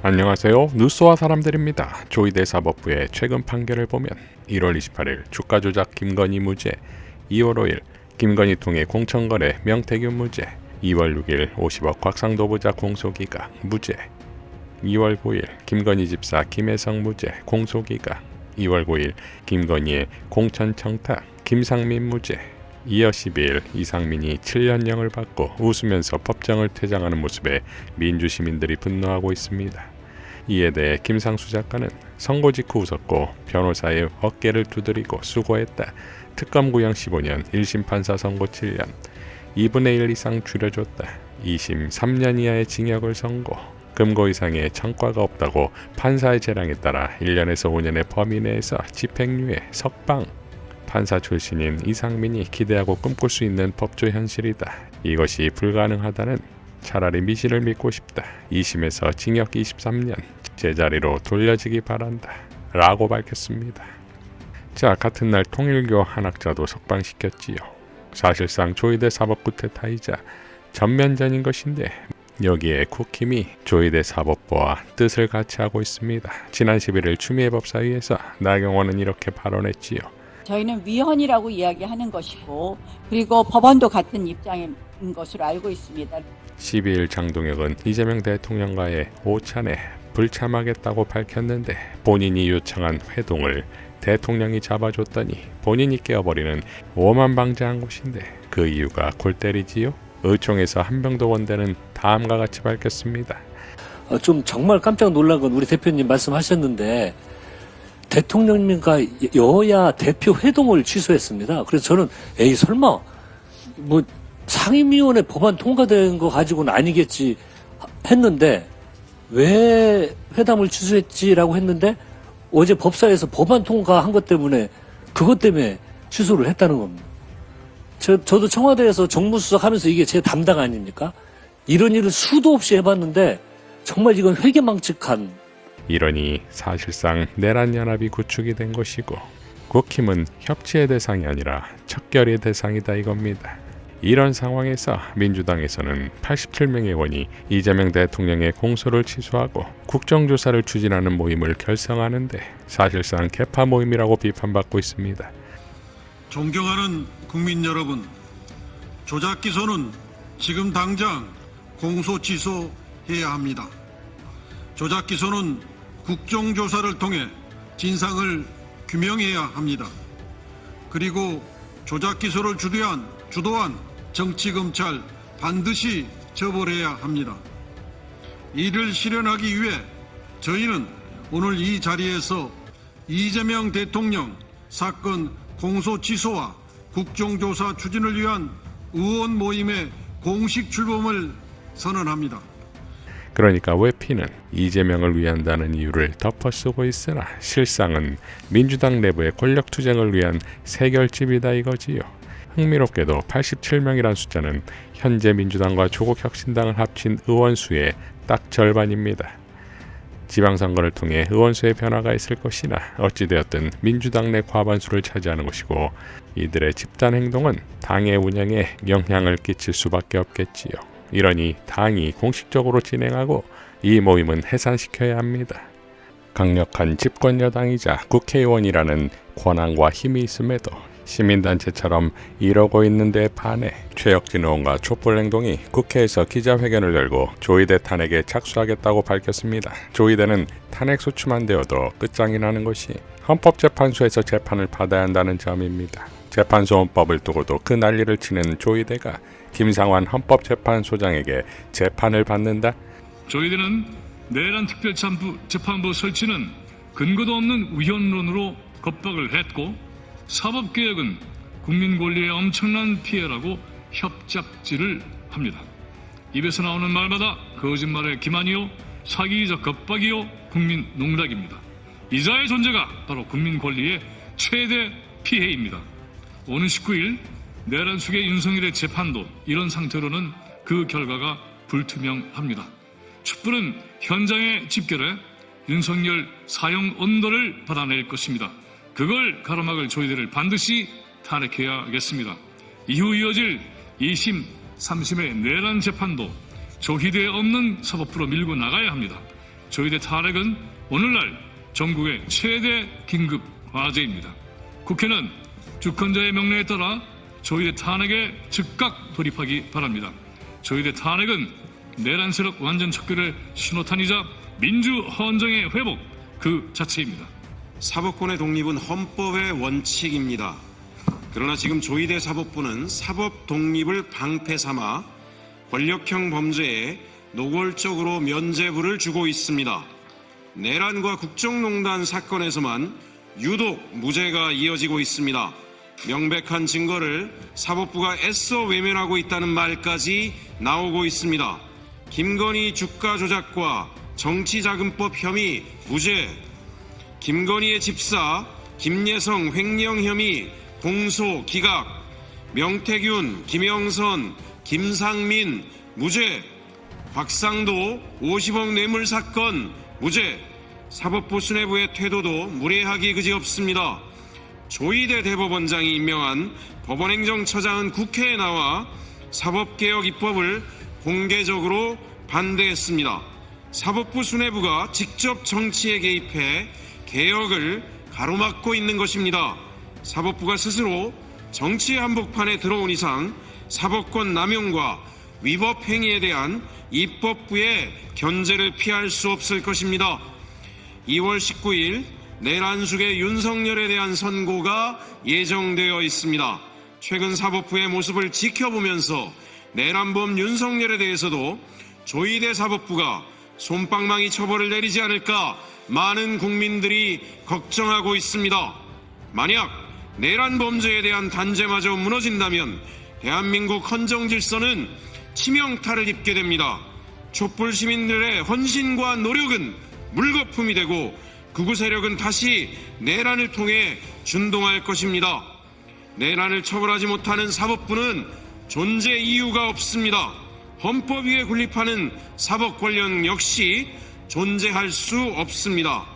안녕하세요. 뉴스와 사람들입니다. 조이대 사법부의 최근 판결을 보면 1월 28일 주가 조작 김건희 무죄, 2월 5일 김건희 통해 공천거래 명태균 무죄, 2월 6일 50억 곽상도 부자 공소기각 무죄, 2월 9일 김건희 집사 김혜성 무죄 공소기각, 2월 9일 김건희의 공천 청탁 김상민 무죄, 이어 12일 이상민이 7년형을 받고 웃으면서 법정을 퇴장하는 모습에 민주시민들이 분노하고 있습니다. 이에 대해 김상수 작가는 선고 직후 웃었고 변호사의 어깨를 두드리고 수고했다. 특검 구형 15년, 1심 판사 선고 7년, 2분의 1 이상 줄여줬다. 2심 3년 이하의 징역을 선고, 금고 이상의 청과가 없다고 판사의 재량에 따라 1년에서 5년의 범위 내에서 집행유예, 석방. 판사 출신인 이상민이 기대하고 꿈꿀 수 있는 법조 현실이다. 이것이 불가능하다는 차라리 미신을 믿고 싶다. 2심에서 징역 23년, 제자리로 돌려지기 바란다. 라고 밝혔습니다. 자, 같은 날 통일교 한학자도 석방시켰지요. 사실상 조이대 사법부 퇴타이자 전면전인 것인데 여기에 국힘이 조이대 사법부와 뜻을 같이 하고 있습니다. 지난 11일 추미애 법사위에서 나경원은 이렇게 발언했지요. 저희는 위헌이라고 이야기하는 것이고 그리고 법원도 같은 입장인 것으로 알고 있습니다. 12일 장동혁은 이재명 대통령과의 오찬에 불참하겠다고 밝혔는데 본인이 요청한 회동을 대통령이 잡아줬더니 본인이 깨어버리는 오만방자한 곳인데 그 이유가 골 때리지요? 의총에서 한병도 원대는 다음과 같이 밝혔습니다. 좀 정말 깜짝 놀란 건 우리 대표님 말씀하셨는데 대통령님과 여야 대표 회동을 취소했습니다. 그래서 저는 설마 뭐 상임위원회 법안 통과된 거 가지고는 아니겠지 했는데 왜 회담을 취소했지라고 했는데 어제 법사에서 법안 통과한 것 때문에 그것 때문에 취소를 했다는 겁니다. 저도 청와대에서 정무수석 하면서 이게 제 담당 아닙니까? 이런 일을 수도 없이 해봤는데 정말 이건 회개망측한. 이러니 사실상 내란연합이 구축이 된 것이고 국힘은 협치의 대상이 아니라 척결의 대상이다 이겁니다. 이런 상황에서 민주당에서는 87명의 의원이 이재명 대통령의 공소를 취소하고 국정조사를 추진하는 모임을 결성하는데 사실상 개파 모임이라고 비판받고 있습니다. 존경하는 국민 여러분, 조작 기소는 지금 당장 공소 취소해야 합니다. 조작 기소는 국정조사를 통해 진상을 규명해야 합니다. 그리고 조작 기소를 주도한 정치검찰 반드시 처벌해야 합니다. 이를 실현하기 위해 저희는 오늘 이 자리에서 이재명 대통령 사건 공소 취소와 국정조사 추진을 위한 의원 모임의 공식 출범을 선언합니다. 그러니까 외피는 이재명을 위한다는 이유를 덮어쓰고 있으나 실상은 민주당 내부의 권력투쟁을 위한 세결집이다 이거지요. 흥미롭게도 87명이란 숫자는 현재 민주당과 조국혁신당을 합친 의원 수의 딱 절반입니다. 지방선거를 통해 의원 수의 변화가 있을 것이나 어찌되었든 민주당 내 과반수를 차지하는 것이고 이들의 집단 행동은 당의 운영에 영향을 끼칠 수밖에 없겠지요. 이러니 당이 공식적으로 진행하고 이 모임은 해산시켜야 합니다. 강력한 집권 여당이자 국회의원이라는 권한과 힘이 있음에도 시민단체처럼 이러고 있는데 반해 최혁진 의원과 촛불행동이 국회에서 기자회견을 열고 조이대 탄핵에 착수하겠다고 밝혔습니다. 조이대는 탄핵 소추만 되어도 끝장이 나는 것이 헌법재판소에서 재판을 받아야 한다는 점입니다. 재판소헌법을 두고도 그 난리를 치는 조이대가 김상환 헌법재판소장에게 재판을 받는다? 조이대는 내란 특별재판부 설치는 근거도 없는 위헌론으로 겁박을 했고 사법개혁은 국민 권리의 엄청난 피해라고 협잡질을 합니다. 입에서 나오는 말마다 거짓말의 기만이요 사기적 겁박이요 국민 농락입니다. 이자의 존재가 바로 국민 권리의 최대 피해입니다. 오는 19일 내란 속의 윤석열의 재판도 이런 상태로는 그 결과가 불투명합니다. 촛불은 현장에 집결해 윤석열 사형 언도를 받아낼 것입니다. 그걸 가로막을 조이대를 반드시 탄핵해야겠습니다. 이후 이어질 2심, 3심의 내란 재판도 조희대에 없는 사법부로 밀고 나가야 합니다. 조의대 탄핵은 오늘날 전국의 최대 긴급 과제입니다. 국회는 주권자의 명령에 따라 조의대 탄핵에 즉각 돌입하기 바랍니다. 조의대 탄핵은 내란 세력 완전 척결의 신호탄이자 민주 헌정의 회복 그 자체입니다. 사법권의 독립은 헌법의 원칙입니다. 그러나 지금 조의대 사법부는 사법 독립을 방패 삼아 권력형 범죄에 노골적으로 면죄부를 주고 있습니다. 내란과 국정농단 사건에서만 유독 무죄가 이어지고 있습니다. 명백한 증거를 사법부가 애써 외면하고 있다는 말까지 나오고 있습니다. 김건희 주가 조작과 정치자금법 혐의 무죄, 김건희의 집사 김예성 횡령 혐의 공소 기각, 명태균, 김영선, 김상민 무죄, 곽상도 50억 뇌물 사건 무죄, 사법부 수뇌부의 태도도 무례하기 그지없습니다. 조의대 대법원장이 임명한 법원행정처장은 국회에 나와 사법개혁 입법을 공개적으로 반대했습니다. 사법부 수뇌부가 직접 정치에 개입해 개혁을 가로막고 있는 것입니다. 사법부가 스스로 정치 한복판에 들어온 이상 사법권 남용과 위법 행위에 대한 입법부의 견제를 피할 수 없을 것입니다. 2월 19일 내란숙의 윤석열에 대한 선고가 예정되어 있습니다. 최근 사법부의 모습을 지켜보면서 내란범 윤석열에 대해서도 조의대 사법부가 솜방망이 처벌을 내리지 않을까 많은 국민들이 걱정하고 있습니다. 만약 내란 범죄에 대한 단죄마저 무너진다면 대한민국 헌정 질서는 치명타를 입게 됩니다. 촛불 시민들의 헌신과 노력은 물거품이 되고 극우 세력은 다시 내란을 통해 준동할 것입니다. 내란을 처벌하지 못하는 사법부는 존재 이유가 없습니다. 헌법 위에 군립하는 사법 권력 역시 존재할 수 없습니다.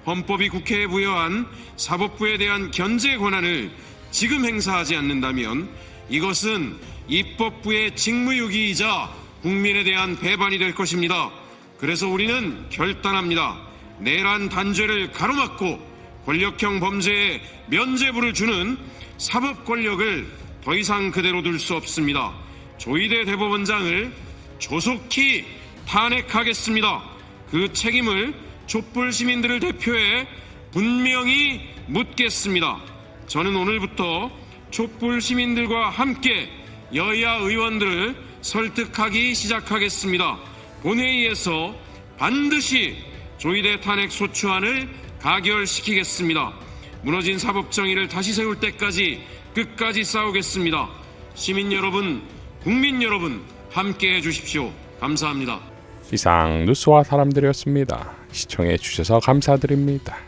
헌법이 국회에 부여한 사법부에 대한 견제 권한을 지금 행사하지 않는다면 이것은 입법부의 직무유기이자 국민에 대한 배반이 될 것입니다. 그래서 우리는 결단합니다. 내란 단죄를 가로막고 권력형 범죄에 면죄부를 주는 사법 권력을 더 이상 그대로 둘 수 없습니다. 조의대 대법원장을 조속히 탄핵하겠습니다. 그 책임을 촛불 시민들을 대표해 분명히 묻겠습니다. 저는 오늘부터 촛불 시민들과 함께 여야 의원들을 설득하기 시작하겠습니다. 본회의에서 반드시 조의대 탄핵 소추안을 가결시키겠습니다. 무너진 사법정의를 다시 세울 때까지 끝까지 싸우겠습니다. 시민 여러분, 국민 여러분, 함께해 주십시오. 감사합니다. 이상 뉴스와 사람들이었습니다. 시청해 주셔서 감사드립니다.